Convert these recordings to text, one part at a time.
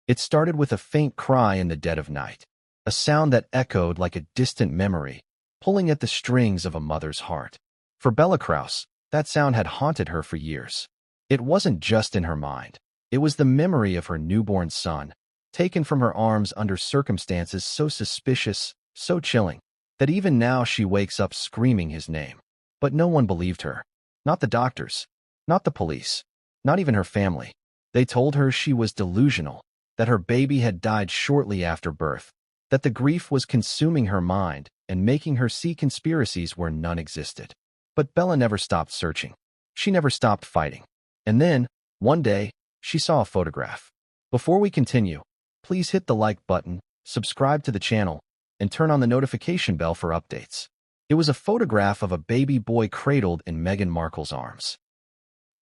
It started with a faint cry in the dead of night, a sound that echoed like a distant memory, pulling at the strings of a mother's heart. For Bella Kraus, that sound had haunted her for years. It wasn't just in her mind. It was the memory of her newborn son, taken from her arms under circumstances so suspicious, so chilling, that even now she wakes up screaming his name. But no one believed her. Not the doctors, not the police, not even her family. They told her she was delusional, that her baby had died shortly after birth, that the grief was consuming her mind and making her see conspiracies where none existed. But Bella never stopped searching. She never stopped fighting. And then, one day, she saw a photograph. Before we continue, please hit the like button, subscribe to the channel, and turn on the notification bell for updates. It was a photograph of a baby boy cradled in Meghan Markle's arms.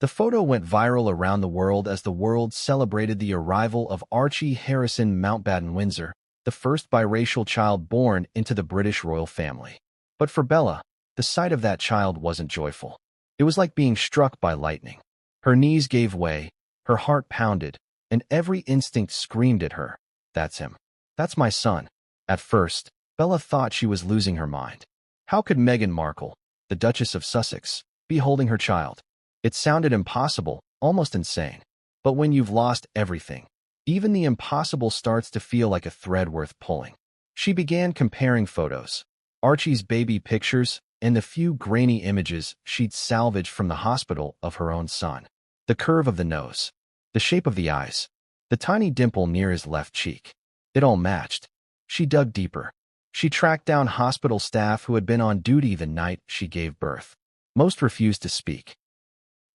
The photo went viral around the world as the world celebrated the arrival of Archie Harrison Mountbatten-Windsor, the first biracial child born into the British royal family. But for Bella, the sight of that child wasn't joyful. It was like being struck by lightning. Her knees gave way, her heart pounded, and every instinct screamed at her, "That's him. That's my son." At first, Bella thought she was losing her mind. How could Meghan Markle, the Duchess of Sussex, be holding her child? It sounded impossible, almost insane. But when you've lost everything, even the impossible starts to feel like a thread worth pulling. She began comparing photos, Archie's baby pictures, and the few grainy images she'd salvaged from the hospital of her own son. The curve of the nose, the shape of the eyes, the tiny dimple near his left cheek. It all matched. She dug deeper. She tracked down hospital staff who had been on duty the night she gave birth. Most refused to speak.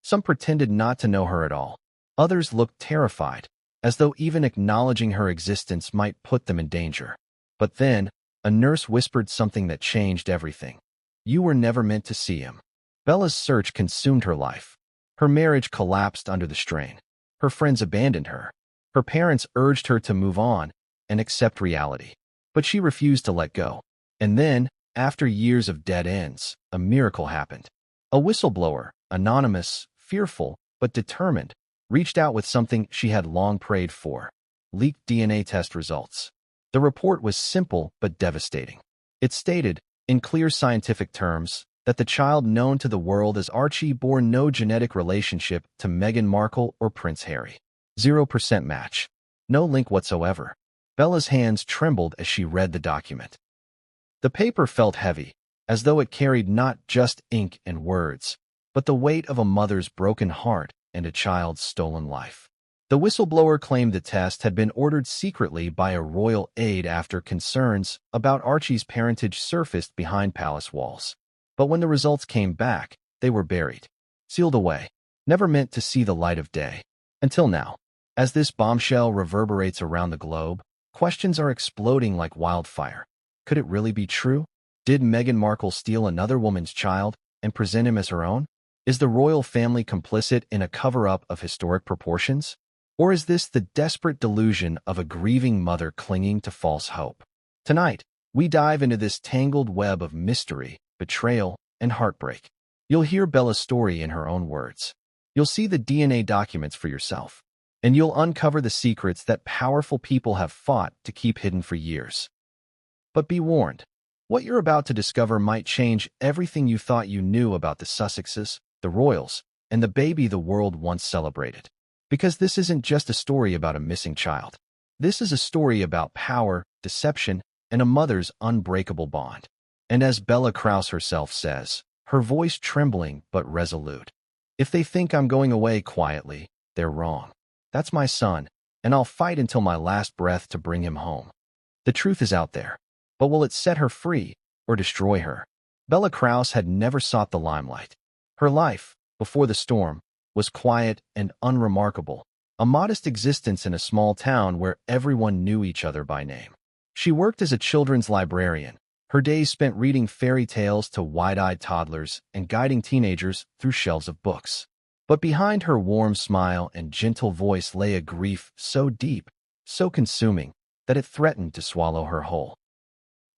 Some pretended not to know her at all. Others looked terrified, as though even acknowledging her existence might put them in danger. But then, a nurse whispered something that changed everything. "You were never meant to see him." Bella's search consumed her life. Her marriage collapsed under the strain. Her friends abandoned her. Her parents urged her to move on and accept reality. But she refused to let go. And then, after years of dead ends, a miracle happened. A whistleblower, anonymous, fearful, but determined, reached out with something she had long prayed for: leaked DNA test results. The report was simple but devastating. It stated, in clear scientific terms, that the child known to the world as Archie bore no genetic relationship to Meghan Markle or Prince Harry. 0% match. No link whatsoever. Bella's hands trembled as she read the document. The paper felt heavy, as though it carried not just ink and words, but the weight of a mother's broken heart and a child's stolen life. The whistleblower claimed the test had been ordered secretly by a royal aide after concerns about Archie's parentage surfaced behind palace walls. But when the results came back, they were buried, sealed away, never meant to see the light of day. Until now, as this bombshell reverberates around the globe, questions are exploding like wildfire. Could it really be true? Did Meghan Markle steal another woman's child and present him as her own? Is the royal family complicit in a cover-up of historic proportions? Or is this the desperate delusion of a grieving mother clinging to false hope? Tonight, we dive into this tangled web of mystery, betrayal, and heartbreak. You'll hear Bella's story in her own words. You'll see the DNA documents for yourself. And you'll uncover the secrets that powerful people have fought to keep hidden for years. But be warned, what you're about to discover might change everything you thought you knew about the Sussexes, the royals, and the baby the world once celebrated. Because this isn't just a story about a missing child. This is a story about power, deception, and a mother's unbreakable bond. And as Bella Kraus herself says, her voice trembling but resolute, "If they think I'm going away quietly, they're wrong. That's my son, and I'll fight until my last breath to bring him home." The truth is out there, but will it set her free or destroy her? Bella Kraus had never sought the limelight. Her life, before the storm, was quiet and unremarkable, a modest existence in a small town where everyone knew each other by name. She worked as a children's librarian, her days spent reading fairy tales to wide-eyed toddlers and guiding teenagers through shelves of books. But behind her warm smile and gentle voice lay a grief so deep, so consuming, that it threatened to swallow her whole.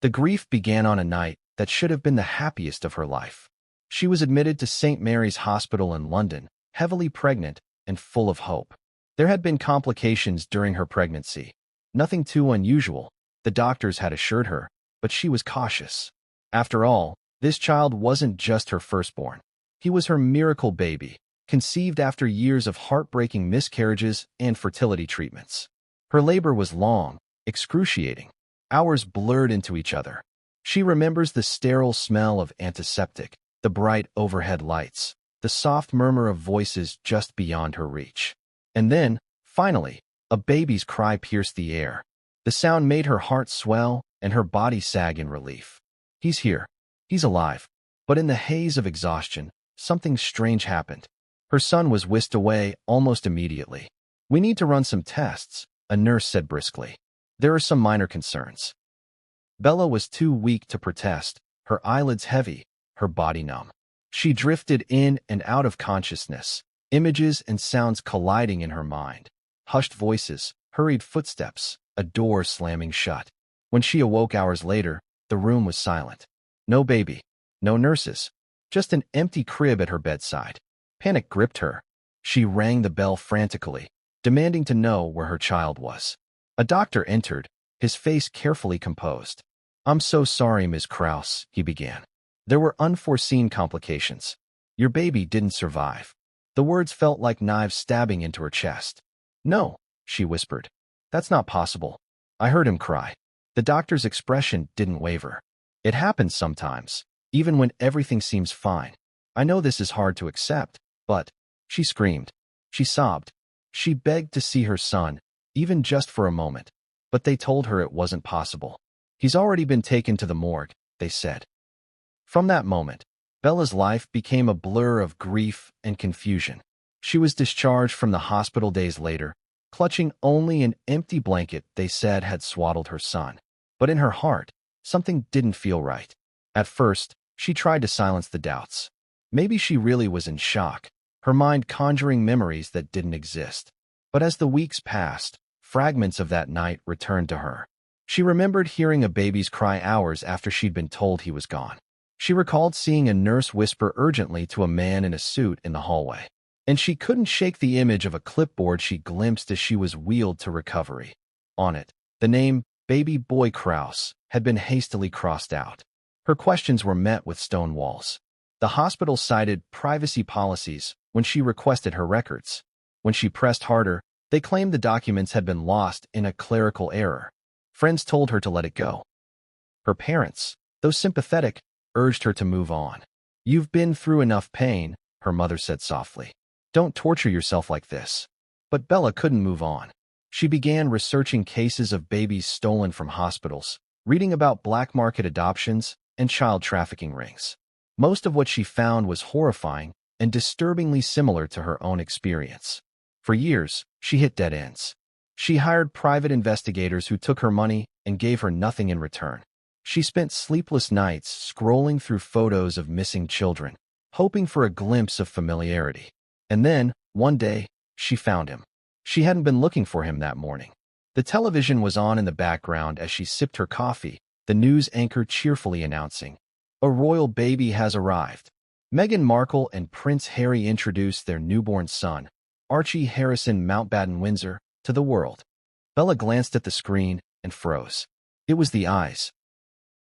The grief began on a night that should have been the happiest of her life. She was admitted to St. Mary's Hospital in London, heavily pregnant and full of hope. There had been complications during her pregnancy. Nothing too unusual, the doctors had assured her, but she was cautious. After all, this child wasn't just her firstborn. He was her miracle baby, conceived after years of heartbreaking miscarriages and fertility treatments. Her labor was long, excruciating. Hours blurred into each other. She remembers the sterile smell of antiseptic, the bright overhead lights, the soft murmur of voices just beyond her reach. And then, finally, a baby's cry pierced the air. The sound made her heart swell and her body sag in relief. He's here. He's alive. But in the haze of exhaustion, something strange happened. Her son was whisked away almost immediately. "We need to run some tests," a nurse said briskly. "There are some minor concerns." Bella was too weak to protest, her eyelids heavy, her body numb. She drifted in and out of consciousness, images and sounds colliding in her mind. Hushed voices, hurried footsteps, a door slamming shut. When she awoke hours later, the room was silent. No baby, no nurses, just an empty crib at her bedside. Panic gripped her. She rang the bell frantically, demanding to know where her child was. A doctor entered, his face carefully composed. "I'm so sorry, Ms. Kraus," he began. "There were unforeseen complications. Your baby didn't survive." The words felt like knives stabbing into her chest. "No," she whispered. "That's not possible. I heard him cry." The doctor's expression didn't waver. "It happens sometimes, even when everything seems fine. I know this is hard to accept, but—" She screamed. She sobbed. She begged to see her son, even just for a moment. But they told her it wasn't possible. "He's already been taken to the morgue," they said. From that moment, Bella's life became a blur of grief and confusion. She was discharged from the hospital days later, clutching only an empty blanket they said had swaddled her son. But in her heart, something didn't feel right. At first, she tried to silence the doubts. Maybe she really was in shock, her mind conjuring memories that didn't exist. But as the weeks passed, fragments of that night returned to her. She remembered hearing a baby's cry hours after she'd been told he was gone. She recalled seeing a nurse whisper urgently to a man in a suit in the hallway. And she couldn't shake the image of a clipboard she glimpsed as she was wheeled to recovery. On it, the name Baby Boy Kraus had been hastily crossed out. Her questions were met with stone walls. The hospital cited privacy policies when she requested her records. When she pressed harder, they claimed the documents had been lost in a clerical error. Friends told her to let it go. Her parents, though sympathetic, urged her to move on. "You've been through enough pain," her mother said softly. "Don't torture yourself like this." But Bella couldn't move on. She began researching cases of babies stolen from hospitals, reading about black market adoptions and child trafficking rings. Most of what she found was horrifying and disturbingly similar to her own experience. For years, she hit dead ends. She hired private investigators who took her money and gave her nothing in return. She spent sleepless nights scrolling through photos of missing children, hoping for a glimpse of familiarity. And then, one day, she found him. She hadn't been looking for him that morning. The television was on in the background as she sipped her coffee, the news anchor cheerfully announcing, "A royal baby has arrived." Meghan Markle and Prince Harry introduced their newborn son, Archie Harrison Mountbatten-Windsor, to the world. Bella glanced at the screen and froze. It was the eyes.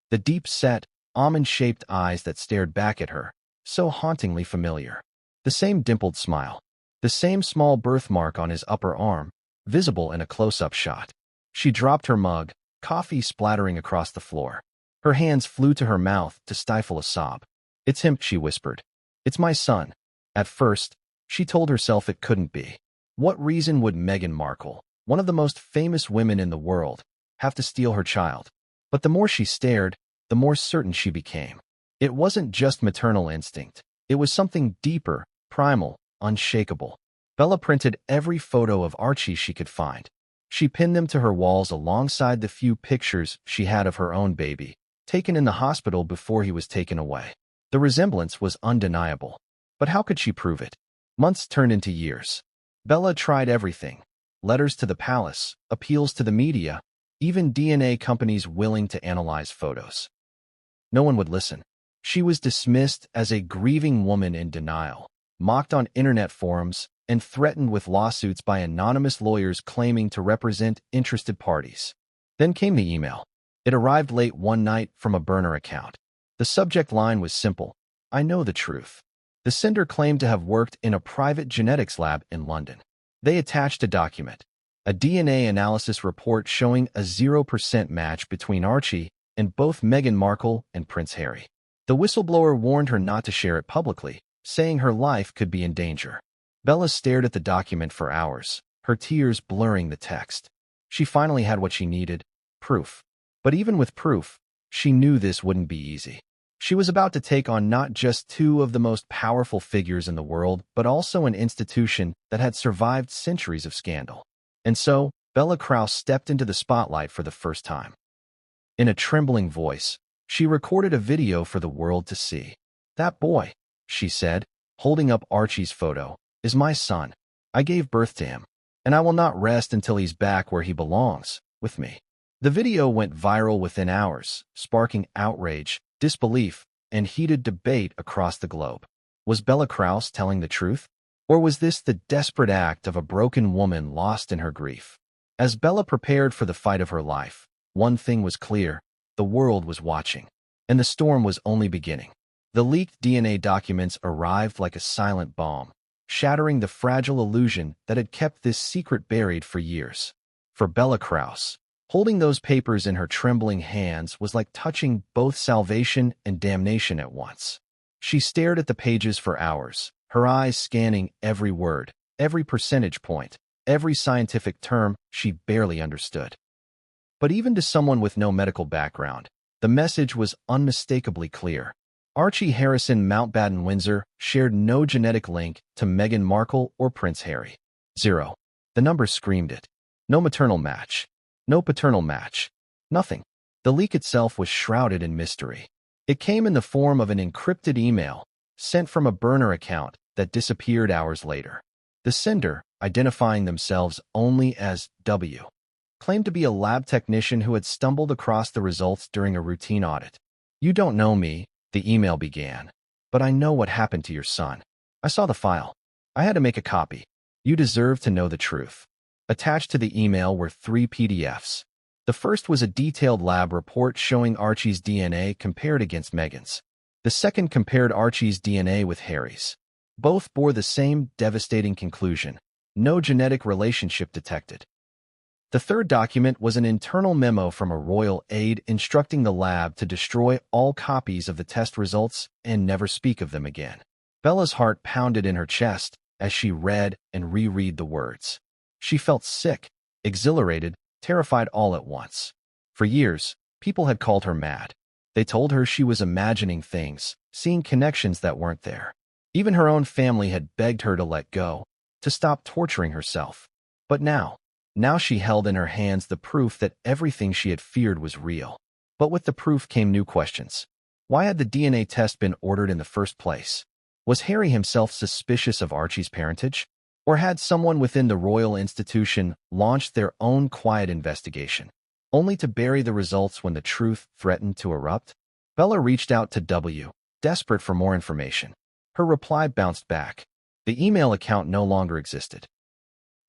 The deep-set, almond-shaped eyes that stared back at her, so hauntingly familiar. The same dimpled smile. The same small birthmark on his upper arm, visible in a close-up shot. She dropped her mug, coffee splattering across the floor. Her hands flew to her mouth to stifle a sob. "It's him," she whispered. "It's my son." At first, she told herself it couldn't be. What reason would Meghan Markle, one of the most famous women in the world, have to steal her child? But the more she stared, the more certain she became. It wasn't just maternal instinct. It was something deeper, primal, unshakable. Bella printed every photo of Archie she could find. She pinned them to her walls alongside the few pictures she had of her own baby, taken in the hospital before he was taken away. The resemblance was undeniable. But how could she prove it? Months turned into years. Bella tried everything. Letters to the palace, appeals to the media, even DNA companies willing to analyze photos. No one would listen. She was dismissed as a grieving woman in denial, mocked on internet forums, and threatened with lawsuits by anonymous lawyers claiming to represent interested parties. Then came the email. It arrived late one night from a burner account. The subject line was simple: "I know the truth." The sender claimed to have worked in a private genetics lab in London. They attached a document, a DNA analysis report showing a 0% match between Archie and both Meghan Markle and Prince Harry. The whistleblower warned her not to share it publicly, saying her life could be in danger. Bella stared at the document for hours, her tears blurring the text. She finally had what she needed: proof. But even with proof, she knew this wouldn't be easy. She was about to take on not just two of the most powerful figures in the world, but also an institution that had survived centuries of scandal. And so, Bella Kraus stepped into the spotlight for the first time. In a trembling voice, she recorded a video for the world to see. "That boy," she said, holding up Archie's photo, "is my son. I gave birth to him, and I will not rest until he's back where he belongs, with me." The video went viral within hours, sparking outrage, disbelief, and heated debate across the globe. Was Bella Kraus telling the truth? Or was this the desperate act of a broken woman lost in her grief? As Bella prepared for the fight of her life, one thing was clear: the world was watching, and the storm was only beginning. The leaked DNA documents arrived like a silent bomb, shattering the fragile illusion that had kept this secret buried for years. For Bella Kraus, holding those papers in her trembling hands was like touching both salvation and damnation at once. She stared at the pages for hours, her eyes scanning every word, every percentage point, every scientific term she barely understood. But even to someone with no medical background, the message was unmistakably clear. Archie Harrison Mountbatten Windsor shared no genetic link to Meghan Markle or Prince Harry. 0. The number screamed it. No maternal match. No paternal match. Nothing. The leak itself was shrouded in mystery. It came in the form of an encrypted email, sent from a burner account that disappeared hours later. The sender, identifying themselves only as W, claimed to be a lab technician who had stumbled across the results during a routine audit. "You don't know me," the email began, "but I know what happened to your son. I saw the file. I had to make a copy. You deserve to know the truth." Attached to the email were 3 PDFs. The first was a detailed lab report showing Archie's DNA compared against Meghan's. The second compared Archie's DNA with Harry's. Both bore the same devastating conclusion: no genetic relationship detected. The third document was an internal memo from a royal aide instructing the lab to destroy all copies of the test results and never speak of them again. Bella's heart pounded in her chest as she read and reread the words. She felt sick, exhilarated, terrified all at once. For years, people had called her mad. They told her she was imagining things, seeing connections that weren't there. Even her own family had begged her to let go, to stop torturing herself. But now she held in her hands the proof that everything she had feared was real. But with the proof came new questions. Why had the DNA test been ordered in the first place? Was Harry himself suspicious of Archie's parentage? Or had someone within the royal institution launched their own quiet investigation, only to bury the results when the truth threatened to erupt? Bella reached out to W, desperate for more information. Her reply bounced back. The email account no longer existed.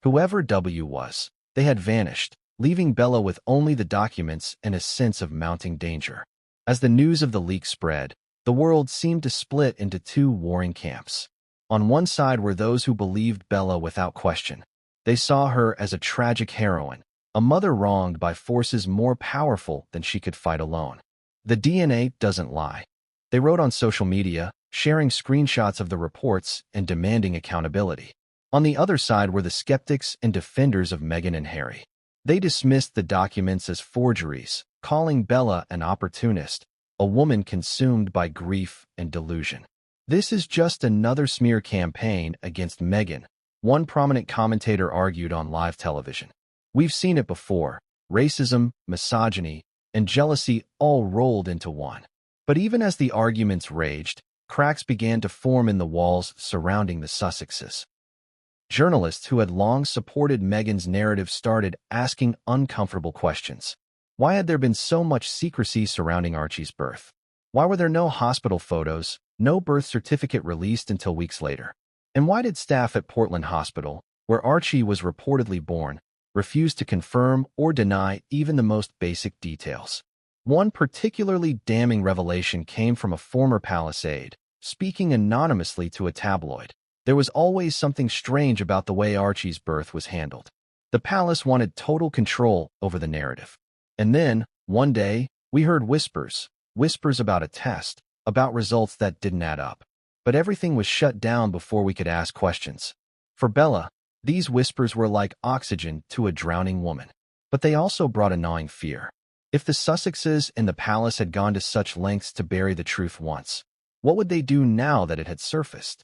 Whoever W was, they had vanished, leaving Bella with only the documents and a sense of mounting danger. As the news of the leak spread, the world seemed to split into two warring camps. On one side were those who believed Bella without question. They saw her as a tragic heroine, a mother wronged by forces more powerful than she could fight alone. The DNA doesn't lie. They wrote on social media, sharing screenshots of the reports and demanding accountability. On the other side were the skeptics and defenders of Meghan and Harry. They dismissed the documents as forgeries, calling Bella an opportunist, a woman consumed by grief and delusion. "This is just another smear campaign against Meghan," one prominent commentator argued on live television. "We've seen it before: racism, misogyny, and jealousy all rolled into one." But even as the arguments raged, cracks began to form in the walls surrounding the Sussexes. Journalists who had long supported Meghan's narrative started asking uncomfortable questions. Why had there been so much secrecy surrounding Archie's birth? Why were there no hospital photos, no birth certificate released until weeks later? And why did staff at Portland Hospital, where Archie was reportedly born, refuse to confirm or deny even the most basic details? One particularly damning revelation came from a former palace aide, speaking anonymously to a tabloid. There was always something strange about the way Archie's birth was handled. The palace wanted total control over the narrative. And then, one day, we heard whispers about a test, about results that didn't add up. But everything was shut down before we could ask questions. For Bella, these whispers were like oxygen to a drowning woman. But they also brought a gnawing fear. If the Sussexes and the palace had gone to such lengths to bury the truth once, what would they do now that it had surfaced?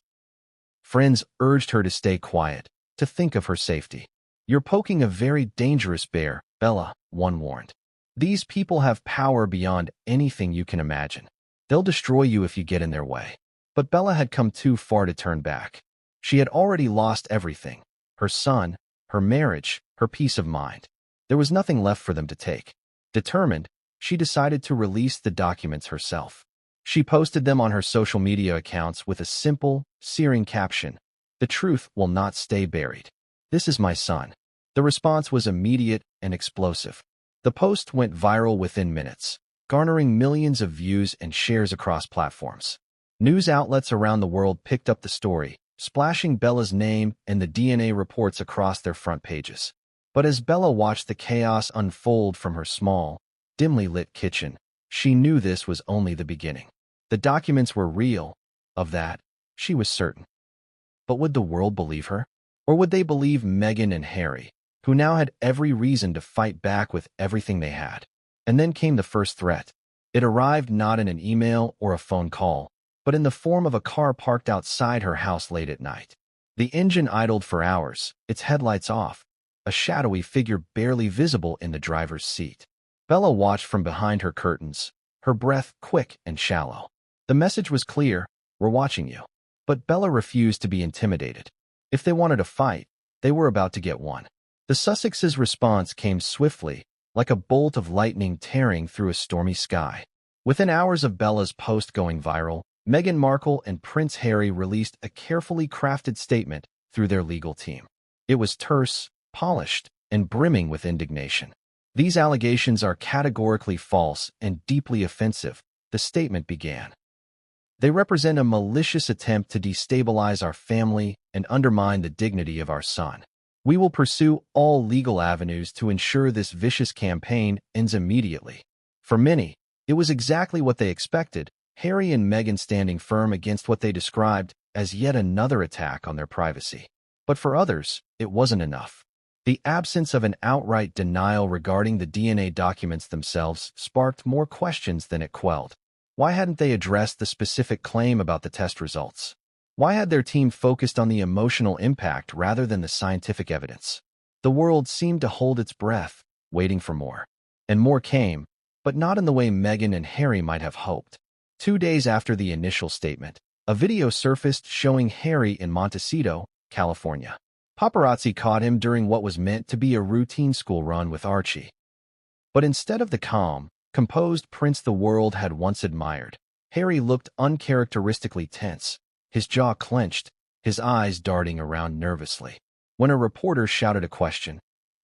Friends urged her to stay quiet, to think of her safety. "You're poking a very dangerous bear, Bella," one warned. "These people have power beyond anything you can imagine. They'll destroy you if you get in their way." But Bella had come too far to turn back. She had already lost everything: her son, her marriage, her peace of mind. There was nothing left for them to take. Determined, she decided to release the documents herself. She posted them on her social media accounts with a simple, searing caption: "The truth will not stay buried. This is my son." The response was immediate and explosive. The post went viral within minutes, garnering millions of views and shares across platforms. News outlets around the world picked up the story, splashing Bella's name and the DNA reports across their front pages. But as Bella watched the chaos unfold from her small, dimly lit kitchen, she knew this was only the beginning. The documents were real. Of that, she was certain. But would the world believe her? Or would they believe Meghan and Harry, who now had every reason to fight back with everything they had? And then came the first threat. It arrived not in an email or a phone call, but in the form of a car parked outside her house late at night. The engine idled for hours, its headlights off, a shadowy figure barely visible in the driver's seat. Bella watched from behind her curtains, her breath quick and shallow. The message was clear: "We're watching you." But Bella refused to be intimidated. If they wanted a fight, they were about to get one. The Sussexes' response came swiftly, like a bolt of lightning tearing through a stormy sky. Within hours of Bella's post going viral, Meghan Markle and Prince Harry released a carefully crafted statement through their legal team. It was terse, polished, and brimming with indignation. "These allegations are categorically false and deeply offensive," the statement began. "They represent a malicious attempt to destabilize our family and undermine the dignity of our son. We will pursue all legal avenues to ensure this vicious campaign ends immediately." For many, it was exactly what they expected: Harry and Meghan standing firm against what they described as yet another attack on their privacy. But for others, it wasn't enough. The absence of an outright denial regarding the DNA documents themselves sparked more questions than it quelled. Why hadn't they addressed the specific claim about the test results? Why had their team focused on the emotional impact rather than the scientific evidence? The world seemed to hold its breath, waiting for more. And more came, but not in the way Meghan and Harry might have hoped. 2 days after the initial statement, a video surfaced showing Harry in Montecito, California. Paparazzi caught him during what was meant to be a routine school run with Archie. But instead of the calm, composed prince the world had once admired, Harry looked uncharacteristically tense, his jaw clenched, his eyes darting around nervously. When a reporter shouted a question,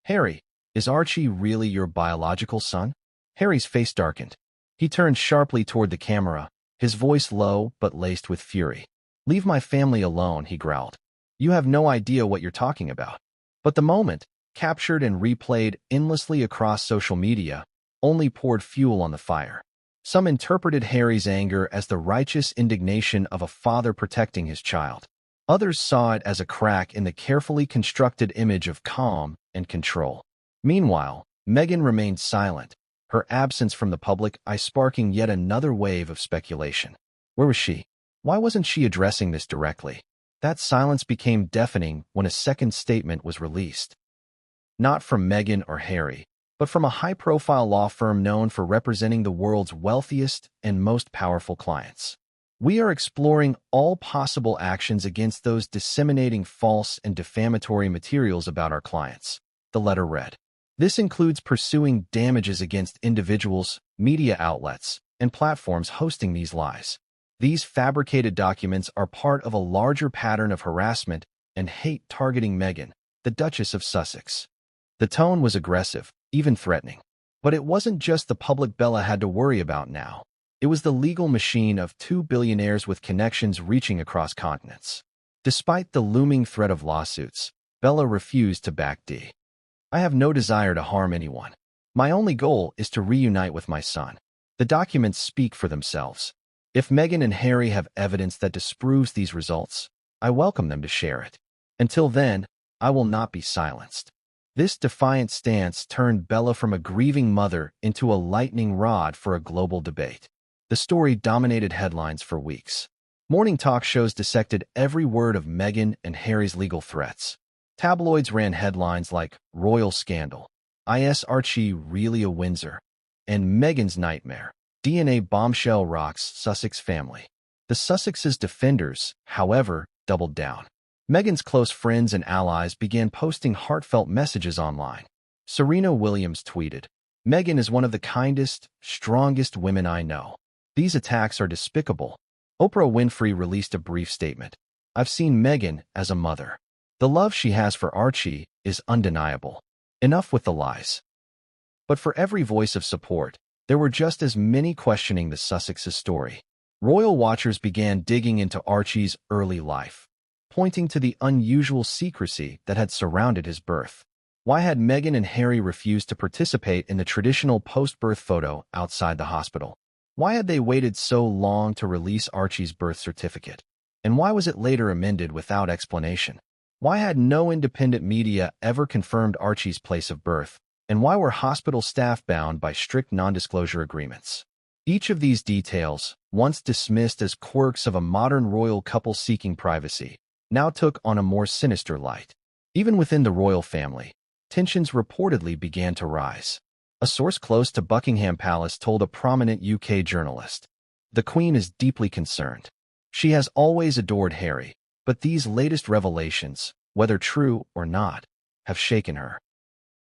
"Harry, is Archie really your biological son?" Harry's face darkened. He turned sharply toward the camera, his voice low but laced with fury. "Leave my family alone," he growled. "You have no idea what you're talking about." But the moment, captured and replayed endlessly across social media, only poured fuel on the fire. Some interpreted Harry's anger as the righteous indignation of a father protecting his child. Others saw it as a crack in the carefully constructed image of calm and control. Meanwhile, Meghan remained silent, her absence from the public eye sparking yet another wave of speculation. Where was she? Why wasn't she addressing this directly? That silence became deafening when a second statement was released. Not from Meghan or Harry, but from a high-profile law firm known for representing the world's wealthiest and most powerful clients. "We are exploring all possible actions against those disseminating false and defamatory materials about our clients," the letter read. "This includes pursuing damages against individuals, media outlets, and platforms hosting these lies." These fabricated documents are part of a larger pattern of harassment and hate targeting Meghan, the Duchess of Sussex. The tone was aggressive, even threatening. But it wasn't just the public Bella had to worry about now. It was the legal machine of two billionaires with connections reaching across continents. Despite the looming threat of lawsuits, Bella refused to back down. "I have no desire to harm anyone. My only goal is to reunite with my son." The documents speak for themselves. If Meghan and Harry have evidence that disproves these results, I welcome them to share it. Until then, I will not be silenced. This defiant stance turned Bella from a grieving mother into a lightning rod for a global debate. The story dominated headlines for weeks. Morning talk shows dissected every word of Meghan and Harry's legal threats. Tabloids ran headlines like "Royal Scandal," "Is Archie really a Windsor?" and "Meghan's Nightmare. DNA Bombshell Rocks Sussex Family." The Sussex's defenders, however, doubled down. Meghan's close friends and allies began posting heartfelt messages online. Serena Williams tweeted, "Meghan is one of the kindest, strongest women I know. These attacks are despicable." Oprah Winfrey released a brief statement. "I've seen Meghan as a mother. The love she has for Archie is undeniable. Enough with the lies." But for every voice of support, there were just as many questioning the Sussex's story. Royal watchers began digging into Archie's early life, pointing to the unusual secrecy that had surrounded his birth. Why had Meghan and Harry refused to participate in the traditional post-birth photo outside the hospital? Why had they waited so long to release Archie's birth certificate? And why was it later amended without explanation? Why had no independent media ever confirmed Archie's place of birth? And why were hospital staff bound by strict non-disclosure agreements? Each of these details, once dismissed as quirks of a modern royal couple seeking privacy, now took on a more sinister light. Even within the royal family, tensions reportedly began to rise. A source close to Buckingham Palace told a prominent UK journalist, "The Queen is deeply concerned. She has always adored Harry, but these latest revelations, whether true or not, have shaken her.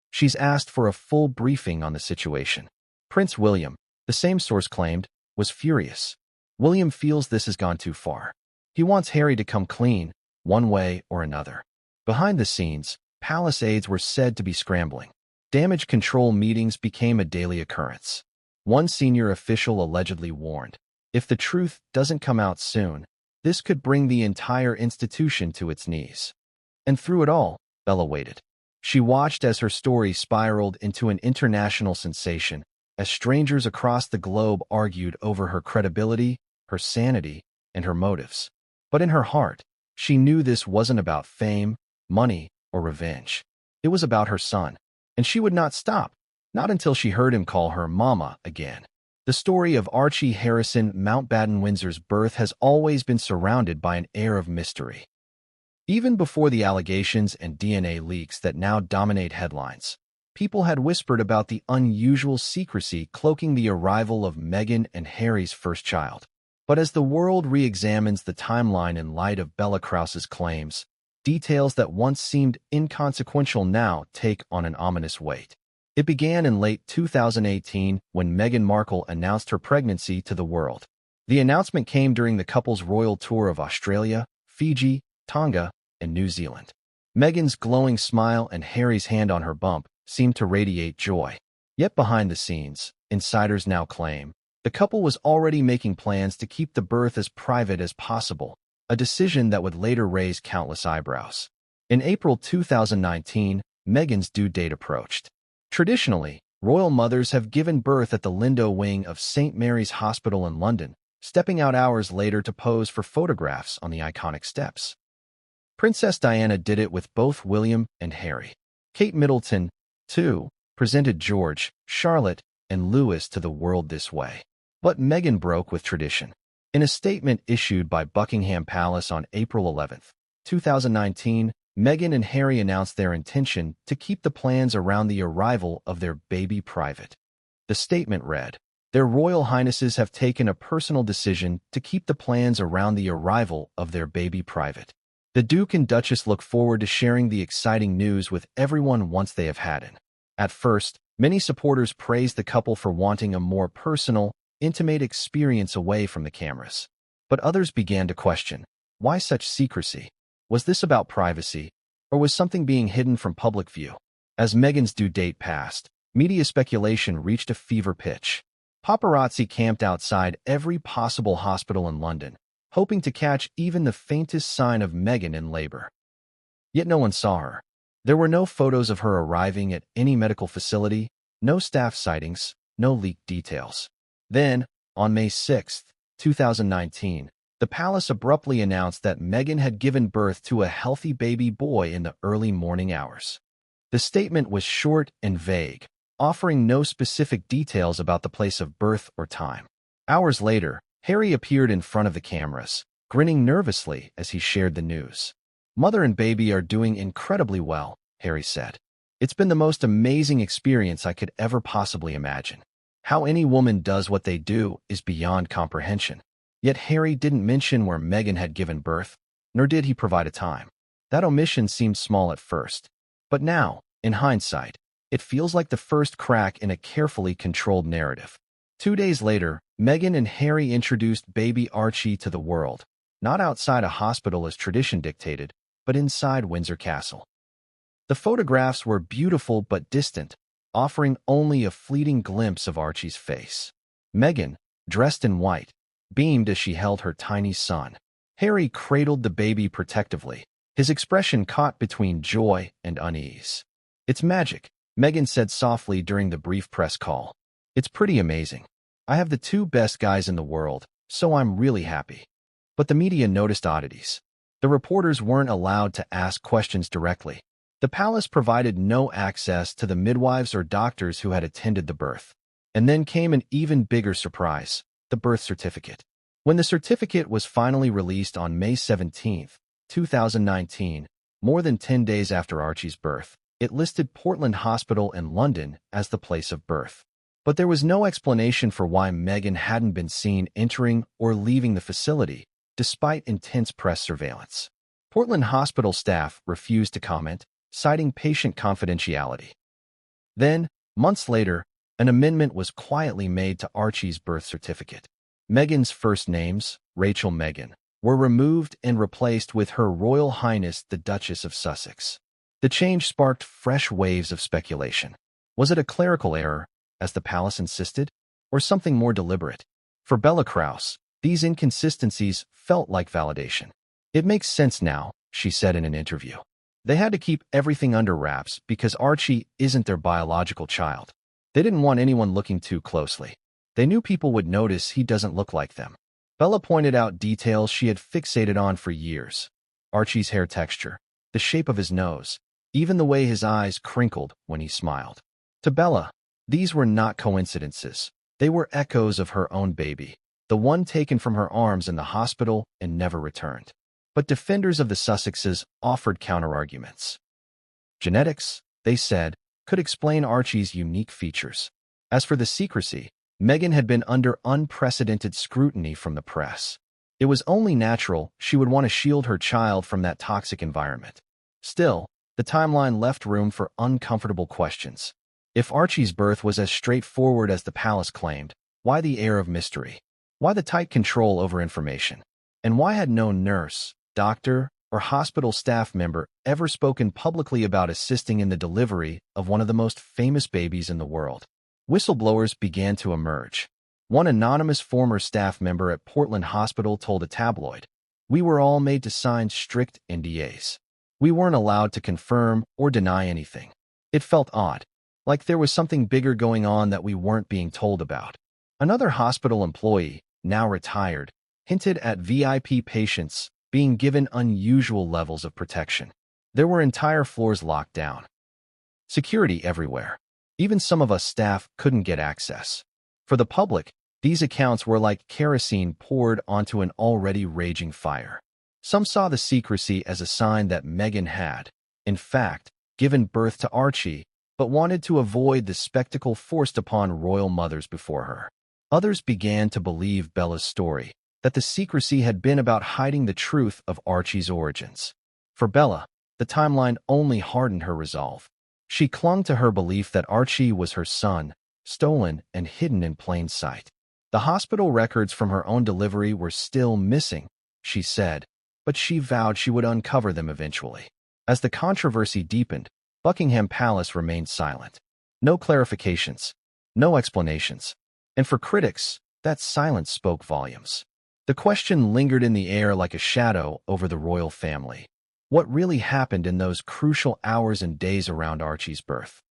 She's asked for a full briefing on the situation." Prince William, the same source claimed, was furious. "William feels this has gone too far. He wants Harry to come clean, one way or another." Behind the scenes, palace aides were said to be scrambling. Damage control meetings became a daily occurrence. One senior official allegedly warned, "If the truth doesn't come out soon, this could bring the entire institution to its knees." And through it all, Bella waited. She watched as her story spiraled into an international sensation, as strangers across the globe argued over her credibility, her sanity, and her motives. But in her heart, she knew this wasn't about fame, money, or revenge. It was about her son. And she would not stop, not until she heard him call her Mama again. The story of Archie Harrison Mountbatten Windsor's birth has always been surrounded by an air of mystery. Even before the allegations and DNA leaks that now dominate headlines, people had whispered about the unusual secrecy cloaking the arrival of Meghan and Harry's first child. But as the world re-examines the timeline in light of Bella Kraus's claims, details that once seemed inconsequential now take on an ominous weight. It began in late 2018 when Meghan Markle announced her pregnancy to the world. The announcement came during the couple's royal tour of Australia, Fiji, Tonga, and New Zealand. Meghan's glowing smile and Harry's hand on her bump seemed to radiate joy. Yet behind the scenes, insiders now claim, the couple was already making plans to keep the birth as private as possible, a decision that would later raise countless eyebrows. In April 2019, Meghan's due date approached. Traditionally, royal mothers have given birth at the Lindo wing of St. Mary's Hospital in London, stepping out hours later to pose for photographs on the iconic steps. Princess Diana did it with both William and Harry. Kate Middleton, too, presented George, Charlotte, and Louis to the world this way. But Meghan broke with tradition. In a statement issued by Buckingham Palace on April 11, 2019, Meghan and Harry announced their intention to keep the plans around the arrival of their baby private. The statement read, "Their Royal Highnesses have taken a personal decision to keep the plans around the arrival of their baby private. The Duke and Duchess look forward to sharing the exciting news with everyone once they have had it." At first, many supporters praised the couple for wanting a more personal, intimate experience away from the cameras. But others began to question, why such secrecy? Was this about privacy, or was something being hidden from public view? As Meghan's due date passed, media speculation reached a fever pitch. Paparazzi camped outside every possible hospital in London, hoping to catch even the faintest sign of Meghan in labor. Yet no one saw her. There were no photos of her arriving at any medical facility, no staff sightings, no leaked details. Then, on May 6, 2019, the palace abruptly announced that Meghan had given birth to a healthy baby boy in the early morning hours. The statement was short and vague, offering no specific details about the place of birth or time. Hours later, Harry appeared in front of the cameras, grinning nervously as he shared the news. "Mother and baby are doing incredibly well," Harry said. "It's been the most amazing experience I could ever possibly imagine. How any woman does what they do is beyond comprehension." Yet Harry didn't mention where Meghan had given birth, nor did he provide a time. That omission seemed small at first. But now, in hindsight, it feels like the first crack in a carefully controlled narrative. 2 days later, Meghan and Harry introduced baby Archie to the world, not outside a hospital as tradition dictated, but inside Windsor Castle. The photographs were beautiful but distant, offering only a fleeting glimpse of Archie's face. Meghan, dressed in white, beamed as she held her tiny son. Harry cradled the baby protectively, his expression caught between joy and unease. "It's magic," Meghan said softly during the brief press call. "It's pretty amazing. I have the two best guys in the world, so I'm really happy." But the media noticed oddities. The reporters weren't allowed to ask questions directly. The palace provided no access to the midwives or doctors who had attended the birth. And then came an even bigger surprise: the birth certificate. When the certificate was finally released on May 17, 2019, more than 10 days after Archie's birth, it listed Portland Hospital in London as the place of birth. But there was no explanation for why Meghan hadn't been seen entering or leaving the facility, despite intense press surveillance. Portland Hospital staff refused to comment, citing patient confidentiality. Then, months later, an amendment was quietly made to Archie's birth certificate. Meghan's first names, Rachel Meghan, were removed and replaced with Her Royal Highness the Duchess of Sussex. The change sparked fresh waves of speculation. Was it a clerical error, as the palace insisted, or something more deliberate? For Bella Kraus, these inconsistencies felt like validation. "It makes sense now," she said in an interview. "They had to keep everything under wraps because Archie isn't their biological child. They didn't want anyone looking too closely. They knew people would notice he doesn't look like them." Bella pointed out details she had fixated on for years. Archie's hair texture, the shape of his nose, even the way his eyes crinkled when he smiled. To Bella, these were not coincidences. They were echoes of her own baby, the one taken from her arms in the hospital and never returned. But defenders of the Sussexes offered counterarguments. Genetics, they said, could explain Archie's unique features. As for the secrecy, Meghan had been under unprecedented scrutiny from the press. It was only natural she would want to shield her child from that toxic environment. Still, the timeline left room for uncomfortable questions. If Archie's birth was as straightforward as the palace claimed, why the air of mystery? Why the tight control over information? And why had no nurse, doctor, or hospital staff member ever spoken publicly about assisting in the delivery of one of the most famous babies in the world? Whistleblowers began to emerge. One anonymous former staff member at Portland Hospital told a tabloid, "We were all made to sign strict NDAs. We weren't allowed to confirm or deny anything. It felt odd, like there was something bigger going on that we weren't being told about." Another hospital employee, now retired, hinted at VIP patients being given unusual levels of protection. There were entire floors locked down. Security everywhere. Even some of us staff couldn't get access. For the public, these accounts were like kerosene poured onto an already raging fire. Some saw the secrecy as a sign that Meghan had, in fact, given birth to Archie, but wanted to avoid the spectacle forced upon royal mothers before her. Others began to believe Bella's story, that the secrecy had been about hiding the truth of Archie's origins. For Bella, the timeline only hardened her resolve. She clung to her belief that Archie was her son, stolen and hidden in plain sight. The hospital records from her own delivery were still missing, she said, but she vowed she would uncover them eventually. As the controversy deepened, Buckingham Palace remained silent. No clarifications, no explanations. And for critics, that silence spoke volumes. The question lingered in the air like a shadow over the royal family. What really happened in those crucial hours and days around Archie's birth?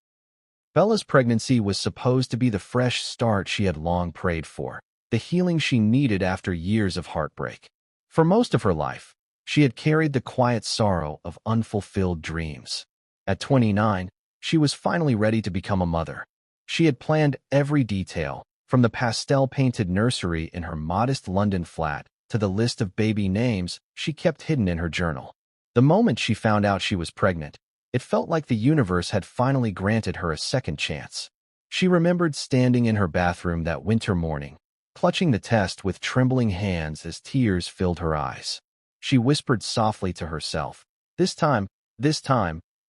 Bella's pregnancy was supposed to be the fresh start she had long prayed for, the healing she needed after years of heartbreak. For most of her life, she had carried the quiet sorrow of unfulfilled dreams. At 29, she was finally ready to become a mother. She had planned every detail, from the pastel-painted nursery in her modest London flat to the list of baby names she kept hidden in her journal. The moment she found out she was pregnant, it felt like the universe had finally granted her a second chance. She remembered standing in her bathroom that winter morning, clutching the test with trembling hands as tears filled her eyes. She whispered softly to herself, this time,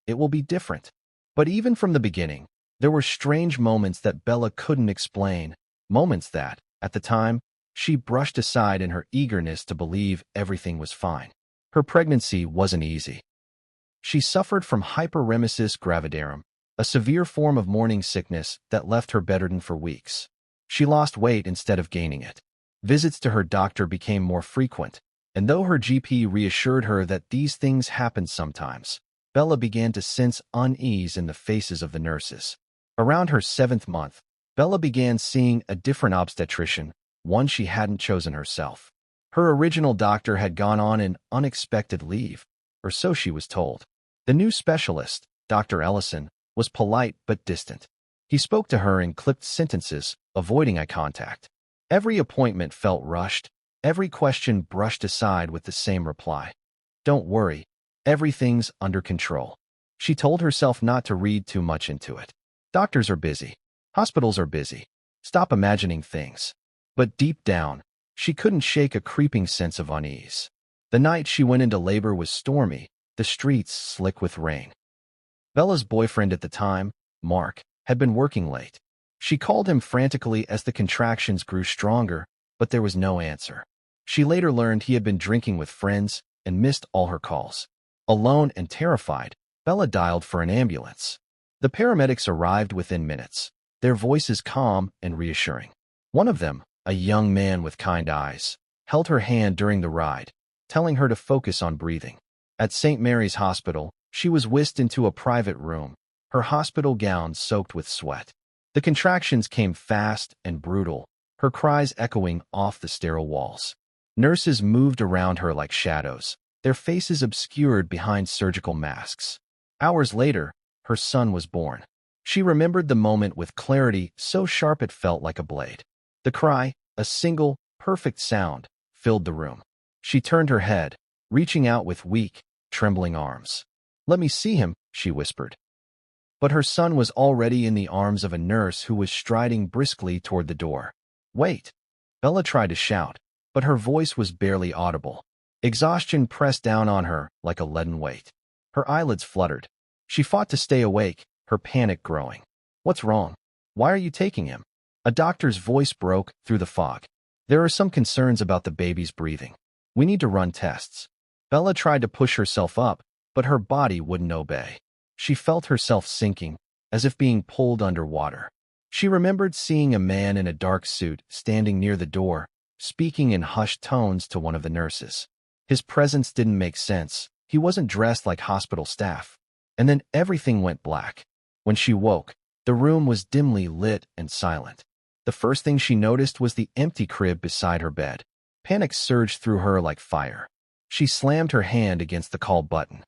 it will be different." But even from the beginning, there were strange moments that Bella couldn't explain, moments that, at the time, she brushed aside in her eagerness to believe everything was fine. Her pregnancy wasn't easy. She suffered from hyperemesis gravidarum, a severe form of morning sickness that left her bedridden for weeks. She lost weight instead of gaining it. Visits to her doctor became more frequent, and though her GP reassured her that these things happened sometimes, Bella began to sense unease in the faces of the nurses. Around her 7th month, Bella began seeing a different obstetrician, one she hadn't chosen herself. Her original doctor had gone on an unexpected leave, or so she was told. The new specialist, Dr. Ellison, was polite but distant. He spoke to her in clipped sentences, avoiding eye contact. Every appointment felt rushed, every question brushed aside with the same reply. "Don't worry, everything's under control." She told herself not to read too much into it. Doctors are busy. Hospitals are busy. Stop imagining things. But deep down, she couldn't shake a creeping sense of unease. The night she went into labor was stormy, the streets slick with rain. Bella's boyfriend at the time, Mark, had been working late. She called him frantically as the contractions grew stronger, but there was no answer. She later learned he had been drinking with friends and missed all her calls. Alone and terrified, Bella dialed for an ambulance. The paramedics arrived within minutes, their voices calm and reassuring. One of them, a young man with kind eyes, held her hand during the ride, telling her to focus on breathing. At St. Mary's Hospital, she was whisked into a private room, her hospital gown soaked with sweat. The contractions came fast and brutal, her cries echoing off the sterile walls. Nurses moved around her like shadows, their faces obscured behind surgical masks. Hours later, her son was born. She remembered the moment with clarity so sharp it felt like a blade. The cry, a single, perfect sound, filled the room. She turned her head, reaching out with weak, trembling arms. "Let me see him," she whispered. But her son was already in the arms of a nurse who was striding briskly toward the door. "Wait!" Bella tried to shout, but her voice was barely audible. Exhaustion pressed down on her like a leaden weight. Her eyelids fluttered. She fought to stay awake, her panic growing. "What's wrong? Why are you taking him?" A doctor's voice broke through the fog. "There are some concerns about the baby's breathing. We need to run tests." Bella tried to push herself up, but her body wouldn't obey. She felt herself sinking, as if being pulled underwater. She remembered seeing a man in a dark suit standing near the door, speaking in hushed tones to one of the nurses. His presence didn't make sense. He wasn't dressed like hospital staff. And then everything went black. When she woke, the room was dimly lit and silent. The first thing she noticed was the empty crib beside her bed. Panic surged through her like fire. She slammed her hand against the call button.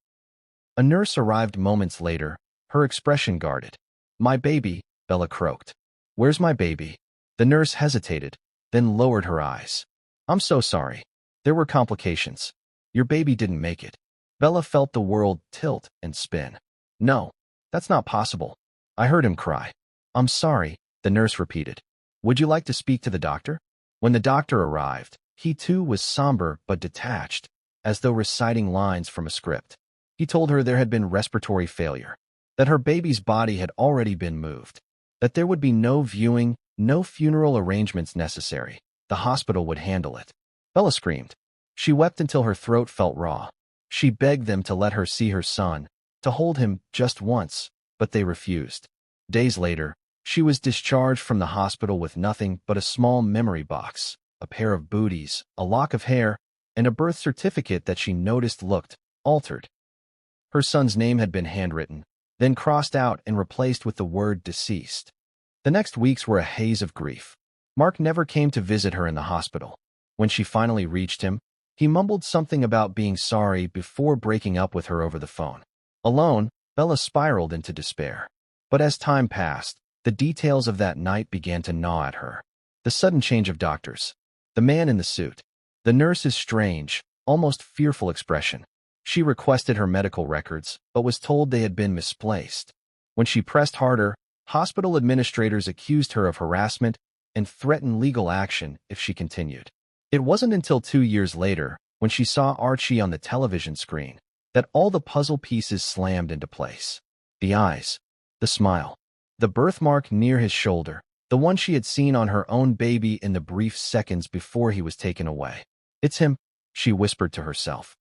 A nurse arrived moments later, her expression guarded. "My baby," Bella croaked. "Where's my baby?" The nurse hesitated, then lowered her eyes. "I'm so sorry. There were complications. Your baby didn't make it." Bella felt the world tilt and spin. "No, that's not possible." I heard him cry. "I'm sorry," the nurse repeated. "Would you like to speak to the doctor?" When the doctor arrived, he too was somber but detached, as though reciting lines from a script. He told her there had been respiratory failure, that her baby's body had already been moved, that there would be no viewing, No funeral arrangements necessary. The hospital would handle it. Bella screamed. She wept until her throat felt raw. She begged them to let her see her son, to hold him just once, but they refused. Days later, she was discharged from the hospital with nothing but a small memory box, a pair of booties, a lock of hair, and a birth certificate that she noticed looked altered. Her son's name had been handwritten, then crossed out and replaced with the word deceased. The next weeks were a haze of grief. Mark never came to visit her in the hospital. When she finally reached him, he mumbled something about being sorry before breaking up with her over the phone. Alone, Bella spiraled into despair. But as time passed, the details of that night began to gnaw at her. The sudden change of doctors. The man in the suit. The nurse's strange, almost fearful expression. She requested her medical records, but was told they had been misplaced. When she pressed harder, hospital administrators accused her of harassment and threatened legal action if she continued. It wasn't until 2 years later, when she saw Archie on the television screen, that all the puzzle pieces slammed into place. The eyes, the smile, the birthmark near his shoulder, the one she had seen on her own baby in the brief seconds before he was taken away. It's him, she whispered to herself.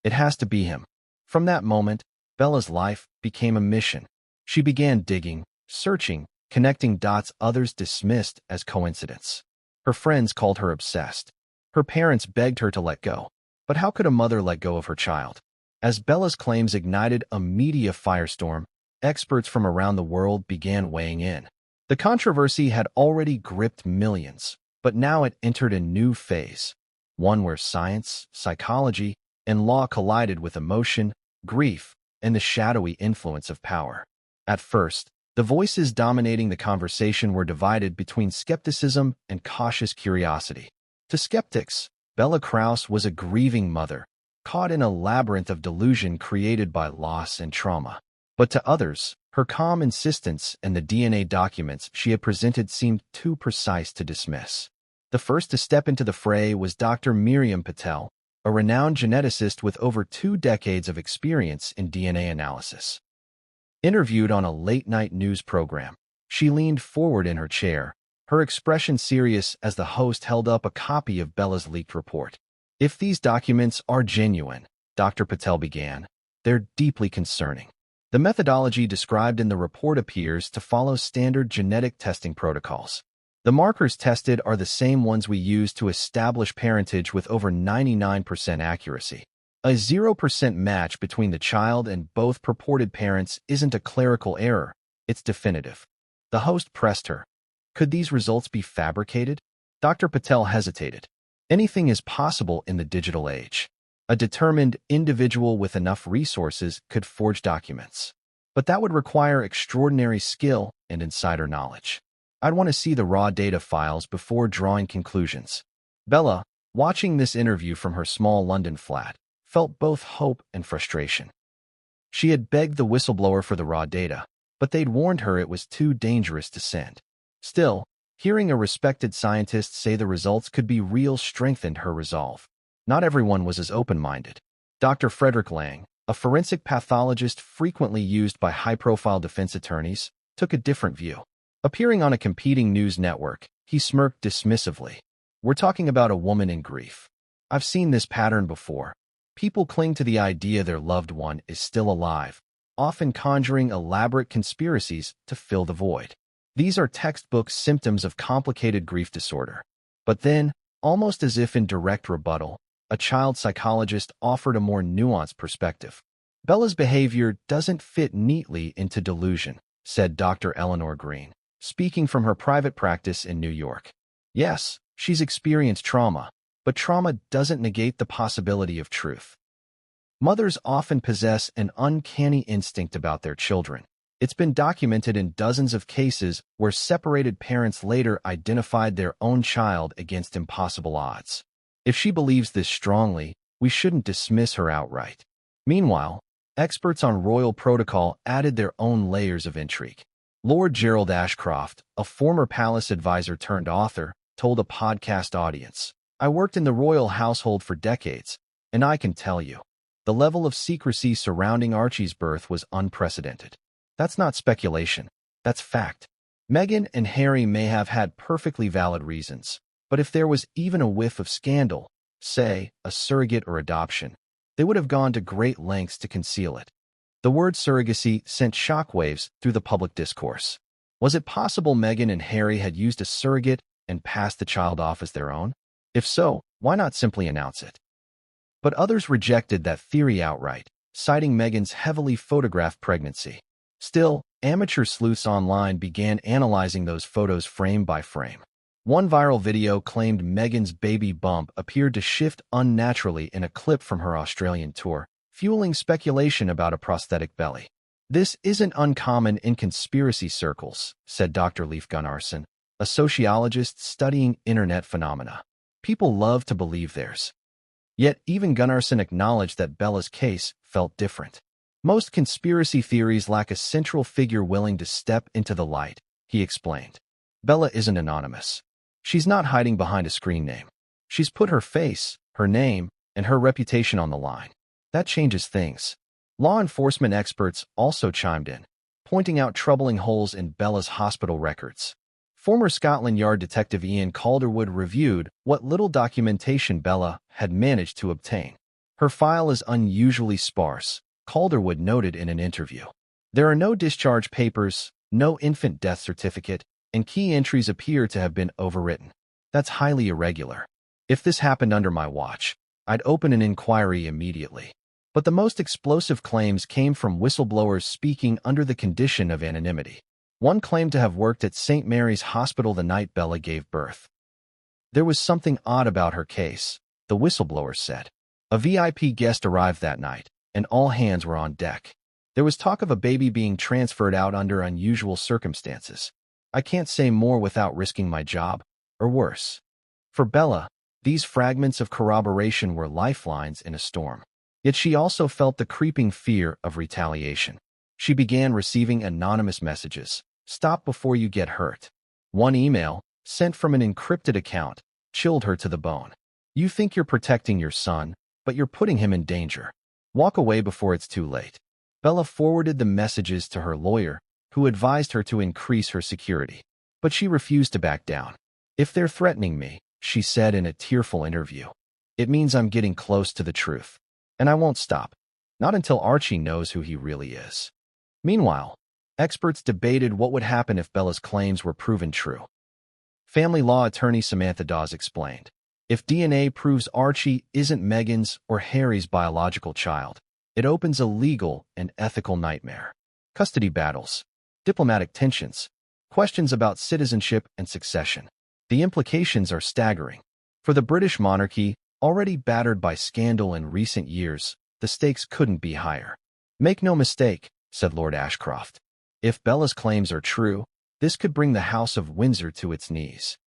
It has to be him. From that moment, Bella's life became a mission. She began digging, searching, connecting dots others dismissed as coincidence. Her friends called her obsessed. Her parents begged her to let go. But how could a mother let go of her child? As Bella's claims ignited a media firestorm, experts from around the world began weighing in. The controversy had already gripped millions, but now it entered a new phase, one where science, psychology, and law collided with emotion, grief, and the shadowy influence of power. At first, the voices dominating the conversation were divided between skepticism and cautious curiosity. To skeptics, Bella Kraus was a grieving mother, caught in a labyrinth of delusion created by loss and trauma. But to others, her calm insistence and the DNA documents she had presented seemed too precise to dismiss. The first to step into the fray was Dr. Miriam Patel, a renowned geneticist with over 2 decades of experience in DNA analysis. Interviewed on a late-night news program, she leaned forward in her chair, her expression serious as the host held up a copy of Bella's leaked report. If these documents are genuine, Dr. Patel began, they're deeply concerning. The methodology described in the report appears to follow standard genetic testing protocols. The markers tested are the same ones we use to establish parentage with over 99% accuracy. A 0% match between the child and both purported parents isn't a clerical error, it's definitive. The host pressed her. Could these results be fabricated? Dr. Patel hesitated. Anything is possible in the digital age. A determined individual with enough resources could forge documents. But that would require extraordinary skill and insider knowledge. I'd want to see the raw data files before drawing conclusions. Bella, watching this interview from her small London flat, felt both hope and frustration. She had begged the whistleblower for the raw data, but they'd warned her it was too dangerous to send. Still, hearing a respected scientist say the results could be real strengthened her resolve. Not everyone was as open-minded. Dr. Frederick Lang, a forensic pathologist frequently used by high-profile defense attorneys, took a different view. Appearing on a competing news network, he smirked dismissively. We're talking about a woman in grief. I've seen this pattern before. People cling to the idea their loved one is still alive, often conjuring elaborate conspiracies to fill the void. These are textbook symptoms of complicated grief disorder. But then, almost as if in direct rebuttal, a child psychologist offered a more nuanced perspective. Bella's behavior doesn't fit neatly into delusion, said Dr. Eleanor Green, speaking from her private practice in New York. Yes, she's experienced trauma, but trauma doesn't negate the possibility of truth. Mothers often possess an uncanny instinct about their children. It's been documented in dozens of cases where separated parents later identified their own child against impossible odds. If she believes this strongly, we shouldn't dismiss her outright. Meanwhile, experts on royal protocol added their own layers of intrigue. Lord Gerald Ashcroft, a former palace advisor turned author, told a podcast audience, I worked in the royal household for decades, and I can tell you, the level of secrecy surrounding Archie's birth was unprecedented. That's not speculation. That's fact. Meghan and Harry may have had perfectly valid reasons, but if there was even a whiff of scandal, say, a surrogate or adoption, they would have gone to great lengths to conceal it. The word surrogacy sent shockwaves through the public discourse. Was it possible Meghan and Harry had used a surrogate and passed the child off as their own? If so, why not simply announce it? But others rejected that theory outright, citing Meghan's heavily photographed pregnancy. Still, amateur sleuths online began analyzing those photos frame by frame. One viral video claimed Meghan's baby bump appeared to shift unnaturally in a clip from her Australian tour, fueling speculation about a prosthetic belly. This isn't uncommon in conspiracy circles, said Dr. Leif Gunnarsson, a sociologist studying internet phenomena. People love to believe theirs. Yet even Gunnarsson acknowledged that Bella's case felt different. Most conspiracy theories lack a central figure willing to step into the light, he explained. Bella isn't anonymous. She's not hiding behind a screen name. She's put her face, her name, and her reputation on the line. That changes things. Law enforcement experts also chimed in, pointing out troubling holes in Bella's hospital records. Former Scotland Yard detective Ian Calderwood reviewed what little documentation Bella had managed to obtain. Her file is unusually sparse, Calderwood noted in an interview. There are no discharge papers, no infant death certificate, and key entries appear to have been overwritten. That's highly irregular. If this happened under my watch, I'd open an inquiry immediately. But the most explosive claims came from whistleblowers speaking under the condition of anonymity. One claimed to have worked at St. Mary's Hospital the night Bella gave birth. There was something odd about her case, the whistleblower said. A VIP guest arrived that night, and all hands were on deck. There was talk of a baby being transferred out under unusual circumstances. I can't say more without risking my job, or worse. For Bella, these fragments of corroboration were lifelines in a storm. Yet she also felt the creeping fear of retaliation. She began receiving anonymous messages. Stop before you get hurt. One email, sent from an encrypted account, chilled her to the bone. You think you're protecting your son, but you're putting him in danger. Walk away before it's too late. Bella forwarded the messages to her lawyer, who advised her to increase her security. But she refused to back down. If they're threatening me, she said in a tearful interview, it means I'm getting close to the truth. And I won't stop. Not until Archie knows who he really is. Meanwhile, experts debated what would happen if Bella's claims were proven true. Family law attorney Samantha Dawes explained, if DNA proves Archie isn't Meghan's or Harry's biological child, it opens a legal and ethical nightmare. Custody battles, diplomatic tensions, questions about citizenship and succession. The implications are staggering. For the British monarchy, already battered by scandal in recent years, the stakes couldn't be higher. Make no mistake, said Lord Ashcroft. If Bella's claims are true, this could bring the House of Windsor to its knees.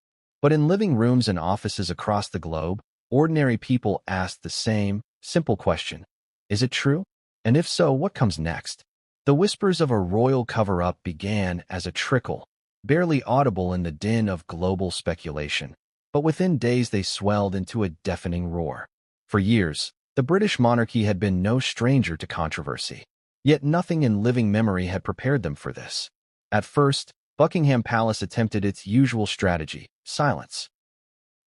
But in living rooms and offices across the globe, ordinary people asked the same, simple question. Is it true? And if so, what comes next? The whispers of a royal cover-up began as a trickle, barely audible in the din of global speculation. But within days they swelled into a deafening roar. For years, the British monarchy had been no stranger to controversy. Yet nothing in living memory had prepared them for this. At first, Buckingham Palace attempted its usual strategy, silence.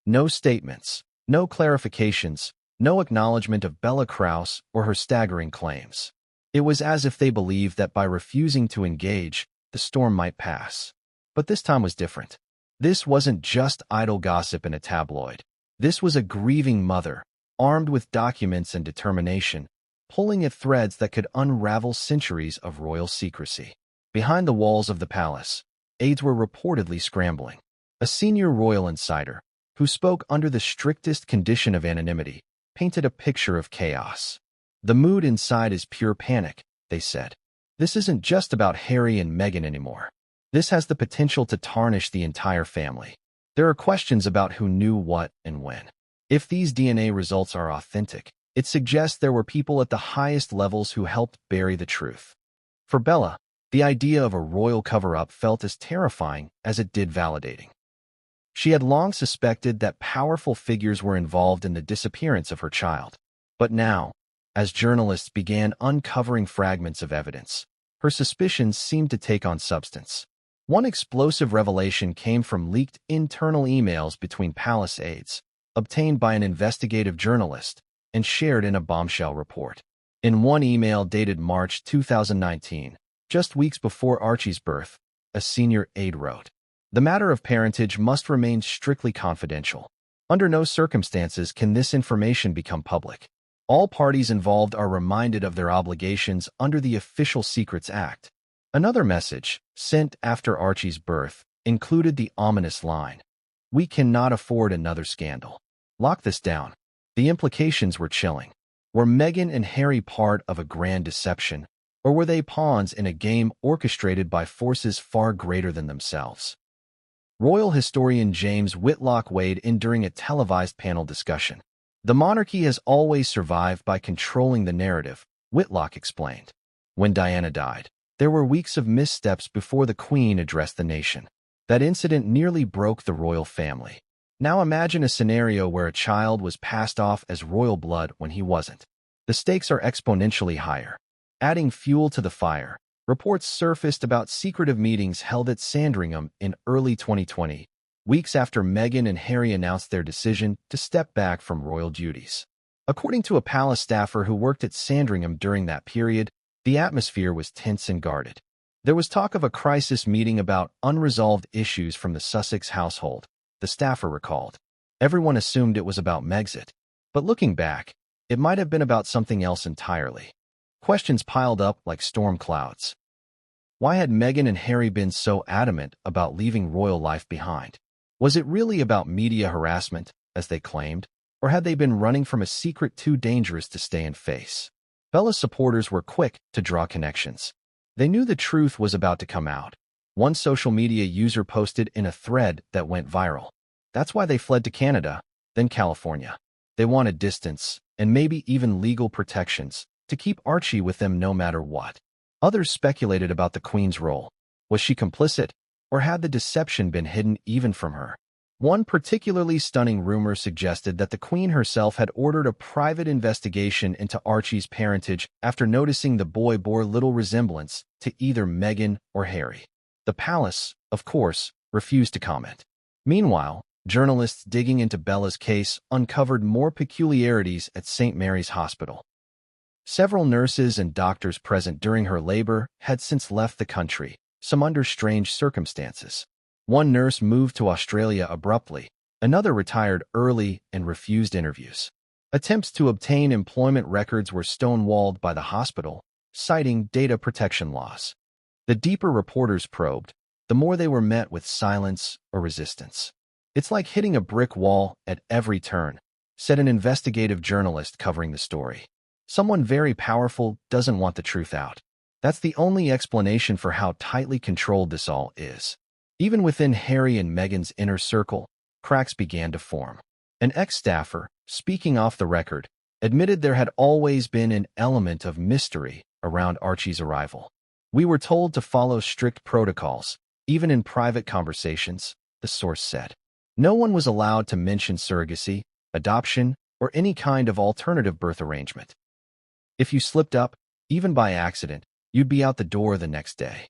No statements, no clarifications, no acknowledgement of Bella Kraus or her staggering claims. It was as if they believed that by refusing to engage, the storm might pass. But this time was different. This wasn't just idle gossip in a tabloid. This was a grieving mother, armed with documents and determination, pulling at threads that could unravel centuries of royal secrecy. Behind the walls of the palace, aides were reportedly scrambling. A senior royal insider, who spoke under the strictest condition of anonymity, painted a picture of chaos. The mood inside is pure panic, they said. This isn't just about Harry and Meghan anymore. This has the potential to tarnish the entire family. There are questions about who knew what and when. If these DNA results are authentic, it suggests there were people at the highest levels who helped bury the truth. For Bella, the idea of a royal cover-up felt as terrifying as it did validating. She had long suspected that powerful figures were involved in the disappearance of her child. But now, as journalists began uncovering fragments of evidence, her suspicions seemed to take on substance. One explosive revelation came from leaked internal emails between palace aides, obtained by an investigative journalist, and shared in a bombshell report. In one email dated March 2019, just weeks before Archie's birth, a senior aide wrote, "The matter of parentage must remain strictly confidential. Under no circumstances can this information become public. All parties involved are reminded of their obligations under the Official Secrets Act." Another message, sent after Archie's birth, included the ominous line, "We cannot afford another scandal. Lock this down." The implications were chilling. Were Meghan and Harry part of a grand deception, or were they pawns in a game orchestrated by forces far greater than themselves? Royal historian James Whitlock weighed in during a televised panel discussion. "The monarchy has always survived by controlling the narrative," Whitlock explained. When Diana died, there were weeks of missteps before the Queen addressed the nation. That incident nearly broke the royal family. Now imagine a scenario where a child was passed off as royal blood when he wasn't. The stakes are exponentially higher. Adding fuel to the fire, reports surfaced about secretive meetings held at Sandringham in early 2020, weeks after Meghan and Harry announced their decision to step back from royal duties. According to a palace staffer who worked at Sandringham during that period, the atmosphere was tense and guarded. There was talk of a crisis meeting about unresolved issues from the Sussex household, the staffer recalled. Everyone assumed it was about Megxit, but looking back, it might have been about something else entirely. Questions piled up like storm clouds. Why had Meghan and Harry been so adamant about leaving royal life behind? Was it really about media harassment, as they claimed, or had they been running from a secret too dangerous to stay and face? Bella's supporters were quick to draw connections. They knew the truth was about to come out. One social media user posted in a thread that went viral. That's why they fled to Canada, then California. They wanted distance, and maybe even legal protections, to keep Archie with them no matter what. Others speculated about the Queen's role. Was she complicit, or had the deception been hidden even from her? One particularly stunning rumor suggested that the Queen herself had ordered a private investigation into Archie's parentage after noticing the boy bore little resemblance to either Meghan or Harry. The palace, of course, refused to comment. Meanwhile, journalists digging into Bella's case uncovered more peculiarities at St. Mary's Hospital. Several nurses and doctors present during her labor had since left the country, some under strange circumstances. One nurse moved to Australia abruptly, another retired early and refused interviews. Attempts to obtain employment records were stonewalled by the hospital, citing data protection laws. The deeper reporters probed, the more they were met with silence or resistance. "It's like hitting a brick wall at every turn," said an investigative journalist covering the story. "Someone very powerful doesn't want the truth out." That's the only explanation for how tightly controlled this all is. Even within Harry and Meghan's inner circle, cracks began to form. An ex-staffer, speaking off the record, admitted there had always been an element of mystery around Archie's arrival. "We were told to follow strict protocols, even in private conversations," the source said. No one was allowed to mention surrogacy, adoption, or any kind of alternative birth arrangement. If you slipped up, even by accident, you'd be out the door the next day.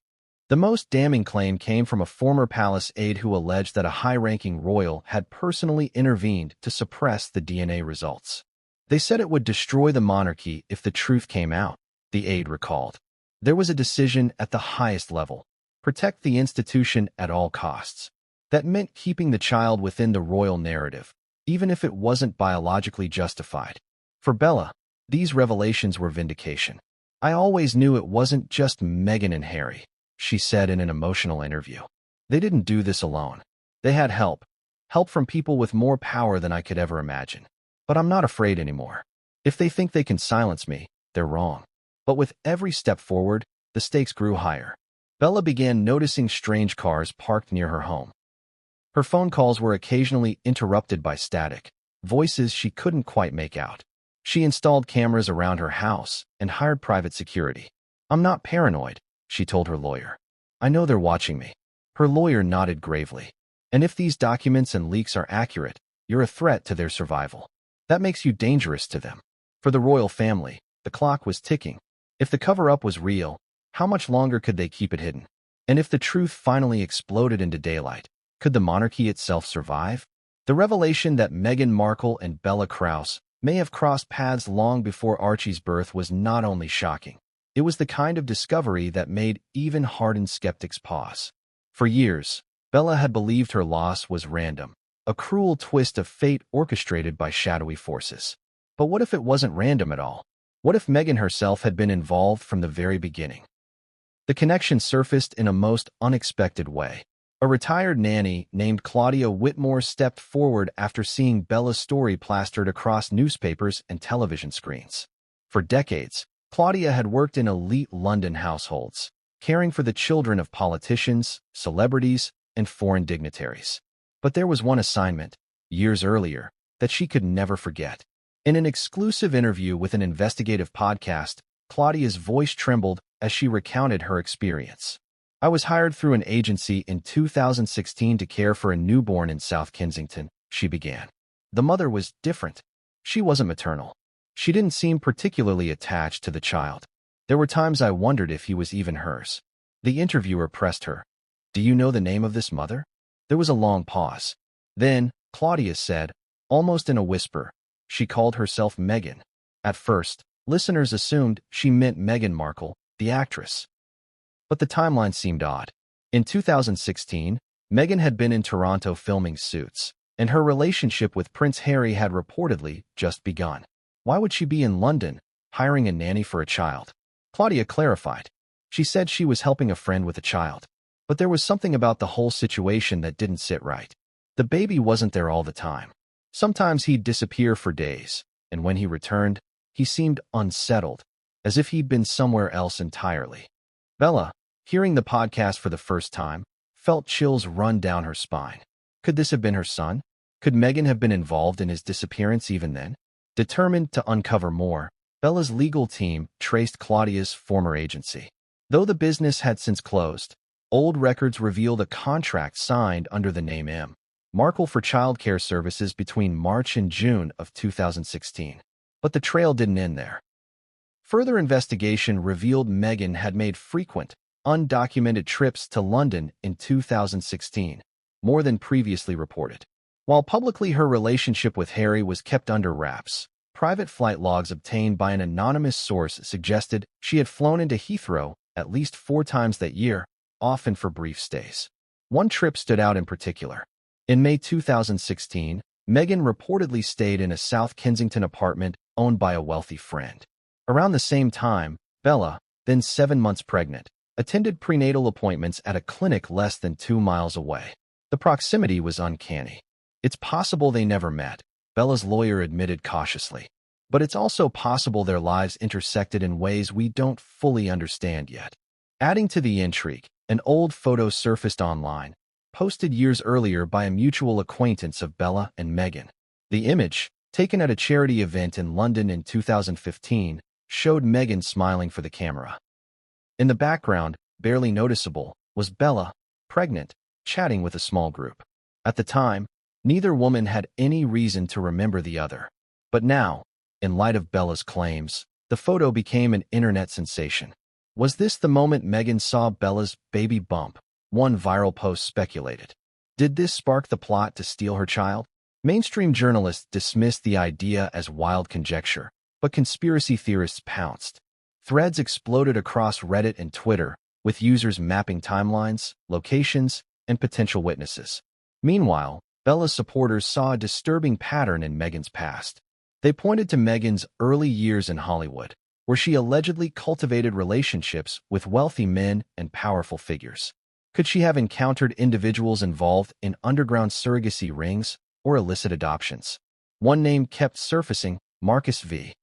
The most damning claim came from a former palace aide who alleged that a high-ranking royal had personally intervened to suppress the DNA results. "They said it would destroy the monarchy if the truth came out," the aide recalled. "There was a decision at the highest level: protect the institution at all costs. That meant keeping the child within the royal narrative, even if it wasn't biologically justified." For Bella, these revelations were vindication. "I always knew it wasn't just Meghan and Harry," she said in an emotional interview. "They didn't do this alone. They had help from people with more power than I could ever imagine. But I'm not afraid anymore. If they think they can silence me, they're wrong." But with every step forward, the stakes grew higher. Bella began noticing strange cars parked near her home. Her phone calls were occasionally interrupted by static, voices she couldn't quite make out. She installed cameras around her house and hired private security. "I'm not paranoid," she told her lawyer. "I know they're watching me." Her lawyer nodded gravely. "And if these documents and leaks are accurate, you're a threat to their survival. That makes you dangerous to them." For the royal family, the clock was ticking. If the cover-up was real, how much longer could they keep it hidden? And if the truth finally exploded into daylight, could the monarchy itself survive? The revelation that Meghan Markle and Bella Kraus may have crossed paths long before Archie's birth was not only shocking, it was the kind of discovery that made even hardened skeptics pause. For years, Bella had believed her loss was random, a cruel twist of fate orchestrated by shadowy forces. But what if it wasn't random at all? What if Meghan herself had been involved from the very beginning? The connection surfaced in a most unexpected way. A retired nanny named Claudia Whitmore stepped forward after seeing Bella's story plastered across newspapers and television screens. For decades, Claudia had worked in elite London households, caring for the children of politicians, celebrities, and foreign dignitaries. But there was one assignment, years earlier, that she could never forget. In an exclusive interview with an investigative podcast, Claudia's voice trembled as she recounted her experience. "I was hired through an agency in 2016 to care for a newborn in South Kensington," she began. The mother was different. She wasn't maternal. She didn't seem particularly attached to the child. There were times I wondered if he was even hers. The interviewer pressed her. "Do you know the name of this mother?" There was a long pause. Then, Claudia said, almost in a whisper, she called herself Meghan. At first, listeners assumed she meant Meghan Markle, the actress. But the timeline seemed odd. In 2016, Meghan had been in Toronto filming Suits, and her relationship with Prince Harry had reportedly just begun. Why would she be in London, hiring a nanny for a child? Claudia clarified. She said she was helping a friend with a child. But there was something about the whole situation that didn't sit right. The baby wasn't there all the time. Sometimes he'd disappear for days, and when he returned, he seemed unsettled, as if he'd been somewhere else entirely. Bella, hearing the podcast for the first time, felt chills run down her spine. Could this have been her son? Could Meghan have been involved in his disappearance even then? Determined to uncover more, Bella's legal team traced Claudia's former agency. Though the business had since closed, old records revealed a contract signed under the name M. Markle for childcare services between March and June of 2016. But the trail didn't end there. Further investigation revealed Meghan had made frequent, undocumented trips to London in 2016, more than previously reported. While publicly her relationship with Harry was kept under wraps, private flight logs obtained by an anonymous source suggested she had flown into Heathrow at least 4 times that year, often for brief stays. One trip stood out in particular. In May 2016, Meghan reportedly stayed in a South Kensington apartment owned by a wealthy friend. Around the same time, Bella, then 7 months pregnant, attended prenatal appointments at a clinic less than 2 miles away. The proximity was uncanny. It's possible they never met, Bella's lawyer admitted cautiously. But it's also possible their lives intersected in ways we don't fully understand yet. Adding to the intrigue, an old photo surfaced online, posted years earlier by a mutual acquaintance of Bella and Meghan. The image, taken at a charity event in London in 2015, showed Meghan smiling for the camera. In the background, barely noticeable, was Bella, pregnant, chatting with a small group. At the time, neither woman had any reason to remember the other. But now, in light of Bella's claims, the photo became an internet sensation. Was this the moment Meghan saw Bella's baby bump? One viral post speculated. Did this spark the plot to steal her child? Mainstream journalists dismissed the idea as wild conjecture, but conspiracy theorists pounced. Threads exploded across Reddit and Twitter, with users mapping timelines, locations, and potential witnesses. Meanwhile, Bella's supporters saw a disturbing pattern in Meghan's past. They pointed to Meghan's early years in Hollywood, where she allegedly cultivated relationships with wealthy men and powerful figures. Could she have encountered individuals involved in underground surrogacy rings or illicit adoptions? One name kept surfacing, Marcus V.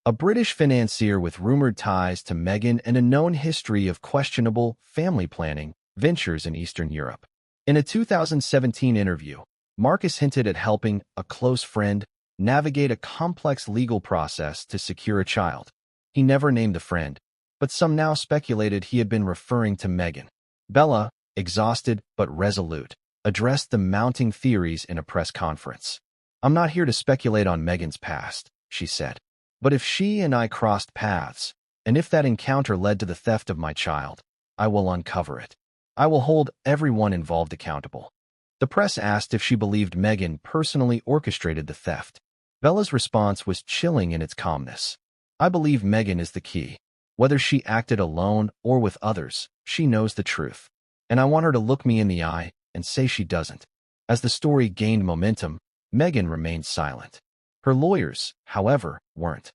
A British financier with rumored ties to Meghan and a known history of questionable family planning ventures in Eastern Europe. In a 2017 interview, Marcus hinted at helping a close friend navigate a complex legal process to secure a child. He never named the friend, but some now speculated he had been referring to Meghan. Bella, exhausted but resolute, addressed the mounting theories in a press conference. "I'm not here to speculate on Meghan's past," she said. "But if she and I crossed paths, and if that encounter led to the theft of my child, I will uncover it. I will hold everyone involved accountable. The press asked if she believed Meghan personally orchestrated the theft. Bella's response was chilling in its calmness. I believe Meghan is the key. Whether she acted alone or with others, she knows the truth. And I want her to look me in the eye and say she doesn't. As the story gained momentum, Meghan remained silent. Her lawyers, however, weren't.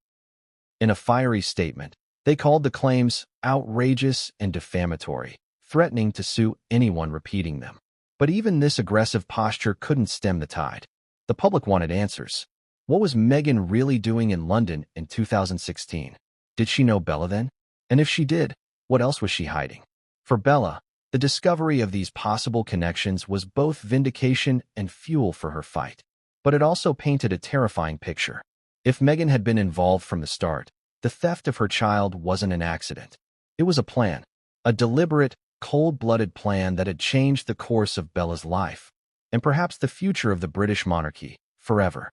In a fiery statement, they called the claims outrageous and defamatory, threatening to sue anyone repeating them. But even this aggressive posture couldn't stem the tide. The public wanted answers. What was Meghan really doing in London in 2016? Did she know Bella then? And if she did, what else was she hiding? For Bella, the discovery of these possible connections was both vindication and fuel for her fight. But it also painted a terrifying picture. If Meghan had been involved from the start, the theft of her child wasn't an accident. It was a plan, a deliberate, cold-blooded plan that had changed the course of Bella's life, and perhaps the future of the British monarchy, forever.